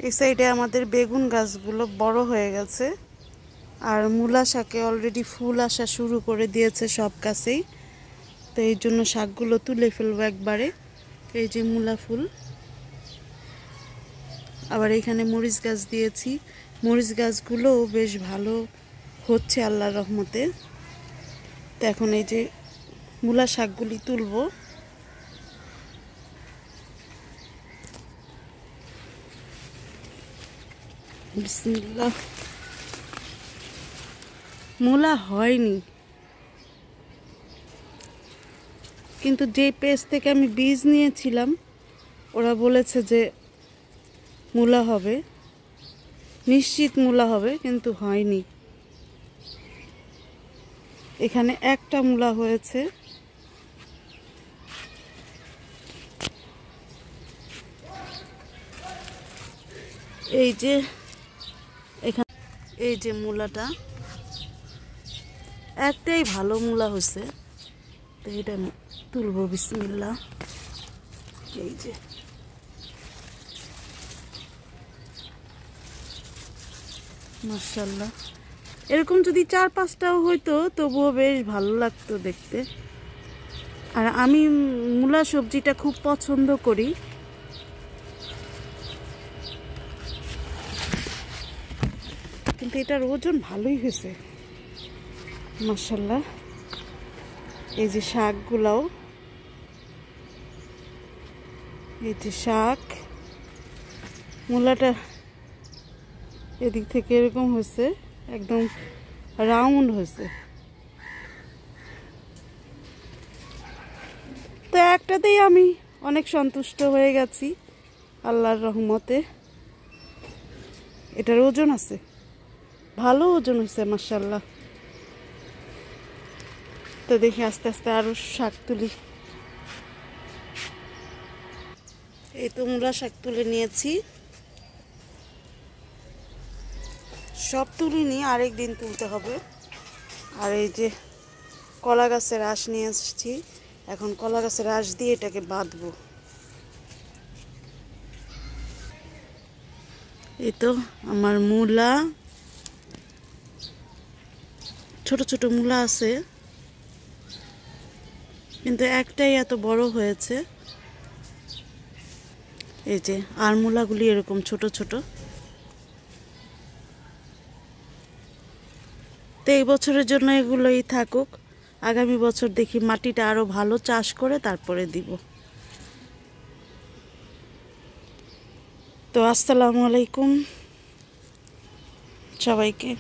এই সাইডে আমাদের বেগুন গাছগুলো বড় হয়ে গেছে, আর মূলা শাকে অলরেডি ফুল আসা শুরু করে দিয়েছে সব গাছেই। তো এই জন্য শাকগুলো তুলে ফেলবো একবারে। এই যে মূলা ফুল। আবার এখানে মরিচ গাছ দিয়েছি, মরিচ গাছগুলোও বেশ ভালো হচ্ছে আল্লাহর রহমতে। তো এখন এই যে মূলা শাকগুলি তুলবো। বিসমিল্লাহ। মূলা হয়নি, কিন্তু যে পেজ থেকে আমি বীজ নিয়েছিলাম ওরা বলেছে যে মূলা হবে, নিশ্চিত মূলা হবে, কিন্তু হয়নি। এখানে একটা মূলা হয়েছে। এই যে এখানে এই যে মূলাটা, একটাই ভালো মূলা হয়েছে। তো এটা তুলবো। বিসমিল্লাহ। এই যে মাশাআল্লাহ, এরকম যদি 4-5টাও হইতো তবুও বেশ ভালো লাগতো দেখতে। আর আমি মূলা সবজিটা খুব পছন্দ করি। কিন্তু এটার ওজন ভালোই হয়েছে মাশাআল্লাহ। এই যে শাকগুলাও, এই যে শাক, মূলাটা এদিক থেকে এরকম হয়েছে, একদম রাউন্ড হয়েছে। তো একটাতেই আমি অনেক সন্তুষ্ট হয়ে গেছি আল্লাহর রহমতে। এটার ওজন আছে, ভালো ওজন হয়েছে মাশাআল্লাহ। তো দেখি আস্তে আস্তে আরো শাক তুলি। এই তো মূলা শাক তুলে নিয়েছি, সব তুলিনি, আরেকদিন তুলতে হবে। আর এই যে কলা গাছের আঁশ নিয়ে আসছি, এখন কলা গাছের আঁশ দিয়ে এটাকে বাঁধবো। এই তো আমার মূলা, ছোট ছোট মূলা আছে, কিন্তু একটাই এত বড় হয়েছে। এই যে আর মূলাগুলি এরকম ছোট ছোট। তো এই বছরের জন্য এগুলোই থাকুক, আগামী বছর দেখি মাটিটা আরো ভালো চাষ করে তারপরে দিব। তো আসসালামু আলাইকুম সবাইকে।